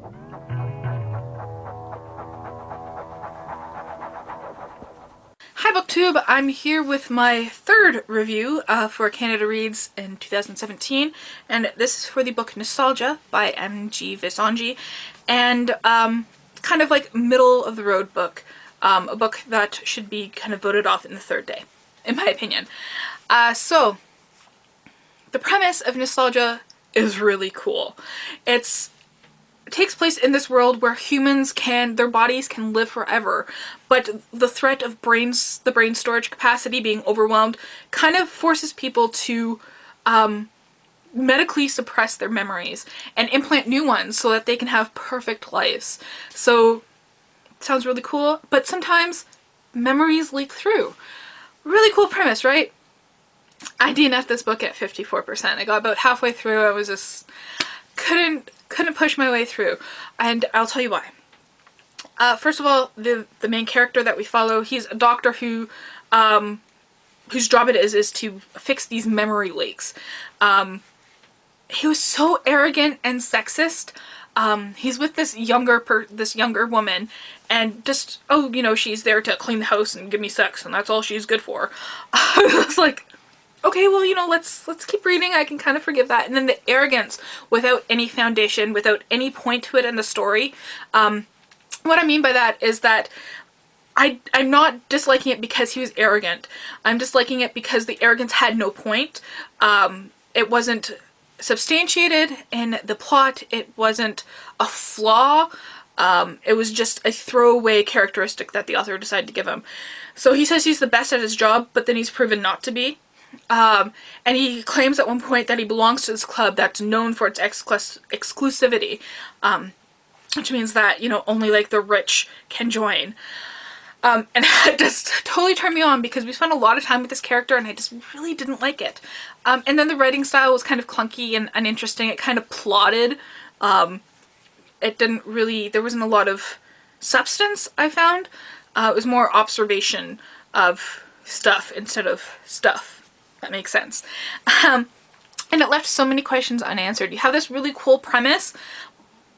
Hi BookTube, I'm here with my third review for Canada Reads in 2017, and this is for the book Nostalgia by M.G. Vassanji, and kind of like middle of the road book, a book that should be kind of voted off in the third day, in my opinion. So, the premise of Nostalgia is really cool. It takes place in this world where their bodies can live forever, but the threat of the brain storage capacity being overwhelmed kind of forces people to medically suppress their memories and implant new ones so that they can have perfect lives. So, it sounds really cool, but sometimes memories leak through. Really cool premise, right? I DNF'd this book at 54%. I got about halfway through, I was just couldn't push my way through, and I'll tell you why. First of all, the main character that we follow, he's a doctor whose job it is to fix these memory leaks. He was so arrogant and sexist. He's with this younger woman, and just, oh, you know, she's there to clean the house and give me sex, and that's all she's good for. I was like, okay, well, you know, let's keep reading. I can kind of forgive that. And then the arrogance without any foundation, without any point to it in the story. What I mean by that is that I'm not disliking it because he was arrogant. I'm disliking it because the arrogance had no point. It wasn't substantiated in the plot. It wasn't a flaw. It was just a throwaway characteristic that the author decided to give him. So he says he's the best at his job, but then he's proven not to be. And he claims at one point that he belongs to this club that's known for its exclusivity, which means that, you know, only like the rich can join. And that just totally turned me on because we spent a lot of time with this character and I just really didn't like it. And then the writing style was kind of clunky and uninteresting. It kind of plotted. There wasn't a lot of substance, I found. It was more observation of stuff instead of stuff. That makes sense. And it left so many questions unanswered. You have this really cool premise,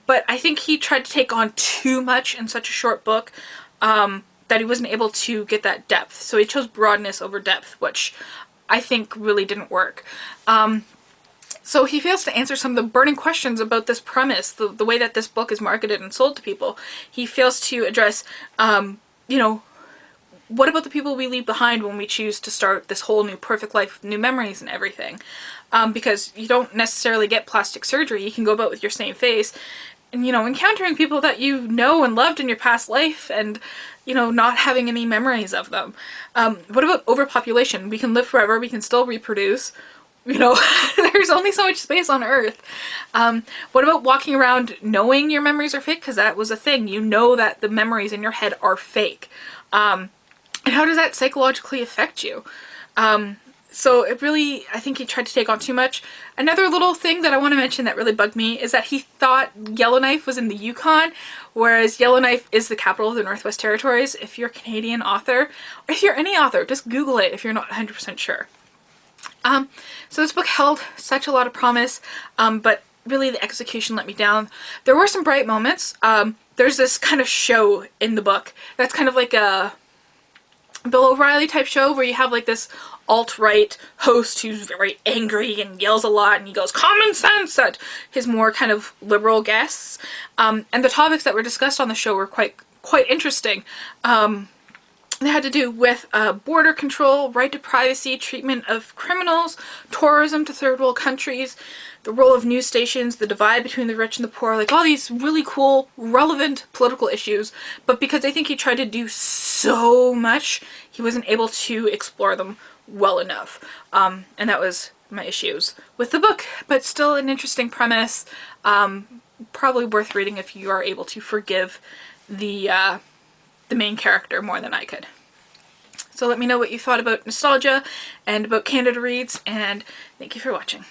but I think he tried to take on too much in such a short book that he wasn't able to get that depth. So he chose broadness over depth, which I think really didn't work. So he fails to answer some of the burning questions about this premise, the way that this book is marketed and sold to people. He fails to address, you know, what about the people we leave behind when we choose to start this whole new perfect life, new memories and everything? Because you don't necessarily get plastic surgery. You can go about with your same face and, you know, encountering people that you know and loved in your past life and, you know, not having any memories of them. What about overpopulation? We can live forever. We can still reproduce. You know, there's only so much space on Earth. What about walking around knowing your memories are fake? Because that was a thing. You know that the memories in your head are fake. And how does that psychologically affect you? So it really, I think he tried to take on too much. Another little thing that I want to mention that really bugged me is that he thought Yellowknife was in the Yukon, whereas Yellowknife is the capital of the Northwest Territories. If you're a Canadian author, or if you're any author, just Google it if you're not 100% sure. So this book held such a lot of promise, but really the execution let me down. There were some bright moments. There's this kind of show in the book that's kind of like a Bill O'Reilly type show where you have like this alt-right host who's very angry and yells a lot and he goes common sense at his more kind of liberal guests. And the topics that were discussed on the show were quite interesting. They had to do with border control, right to privacy, treatment of criminals, tourism to third world countries, the role of news stations, the divide between the rich and the poor, like all these really cool, relevant political issues. But because I think he tried to do so much, he wasn't able to explore them well enough. And that was my issues with the book, but still an interesting premise. Probably worth reading if you are able to forgive the main character more than I could. So let me know what you thought about Nostalgia and about Canada Reads, and thank you for watching.